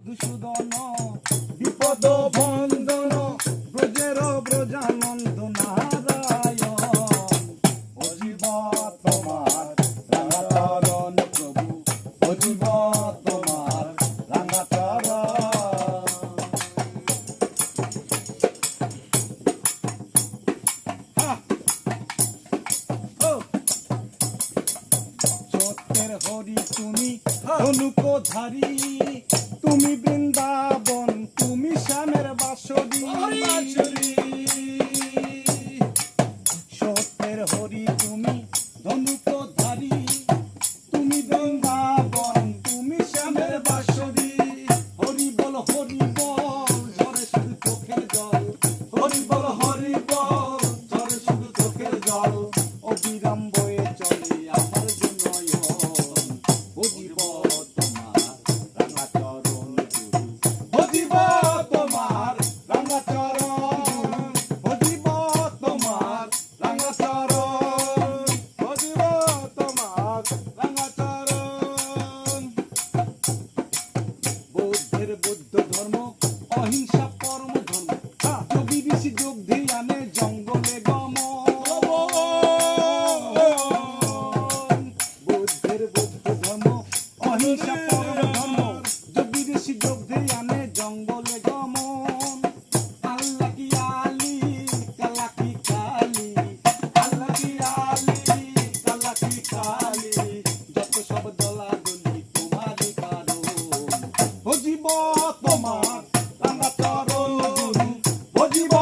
মধুসূদন বিপদ ভঞ্জন ব্রজের ব্রজানন্দ নারায়ণ অজীব তোমার রাঙাচরণ প্রভু অজীব তোমার রাঙাচরণ। সত্যের হরি তুমি ধনুকধারী তুমি বৃন্দাবন তুমি শ্যামের বাঁশরী সত্যের হরি তুমি ধনুকধারী তুমি বৃন্দাবন তুমি শ্যামের বাঁশরী হরি বল ঝরে শুধু চোখের জল হরি বল ঝরে শুধু চোখের জল অবিরাম বয়ে চলে আমার নয়ন অজীব তোমার রাঙাচরণ অজীব তোমার রাঙাচরণ অজীব তোমার রাঙাচরণ অজীব তোমার রাঙাচরণ। বৌদ্ধের বৌদ্ধ ধর্ম অহিংসা পরম ধর্ম যোগী ঋষি যোগ ধ্যানে জঙ্গলে গমন বৌদ্ধের বৌদ্ধ ধর্ম অহিংসা পরম ধর্ম যোগী ঋষি যোগ ধ্যানে জঙ্গলে গমন। আল্লাহ কি আলী কালা কি কালী আল্লাহ কি আলী কালা কি কালী যত সব দলাদলি তোমারই কারণ অজীব তোমার রাঙাচরণ গুরু অজীব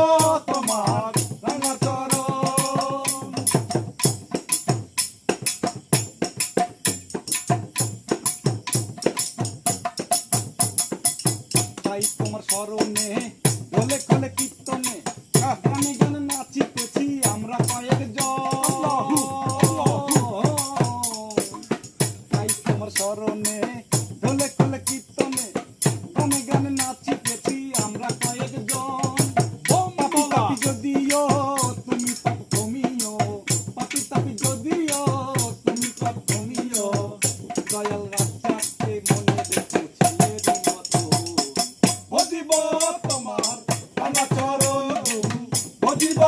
তোমার রাঙাচরণ। তাই তোমার স্মরণে দলে কলে কীর্তনে গানে গানে নাচিতেছি আমরা কয়েকজন তাই তোমার স্মরণে দলে কলে কীর্তনে গানে গানে নাচিতেছি আমরা কয়েকজন। পাপি তাপি যদিও তুমি পাপ কমিও পাপি তাপি যদিও তুমি পাপ কমিও দয়াল রাস্তাকে মনে দেখো ছেলের মতো অজীব তোমার রাঙাচরণ গুরু অজীব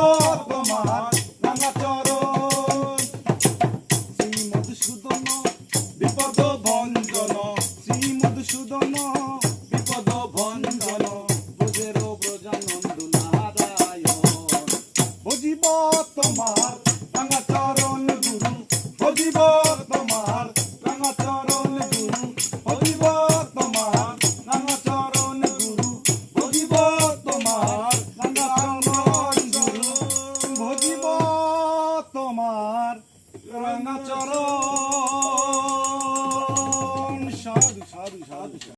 তোমার রাঙাচরণ। শ্রী মধুসূদন বিপদ ভঞ্জন শ্রী মধুসূদন বিপদ ভঞ্জন ব্রজের ব্রজানন্দ নারায়ণ অজীব তোমার রাঙাচরণ গুরু অজীব তোমার রাঙাচরণ গুরু অজীব তোমার রাঙাচরণ গুরু অজীব তোমার রাঙাচরণ গুরু অজীব তোমার রাঙাচরণ। সাধু সাধু সাধু।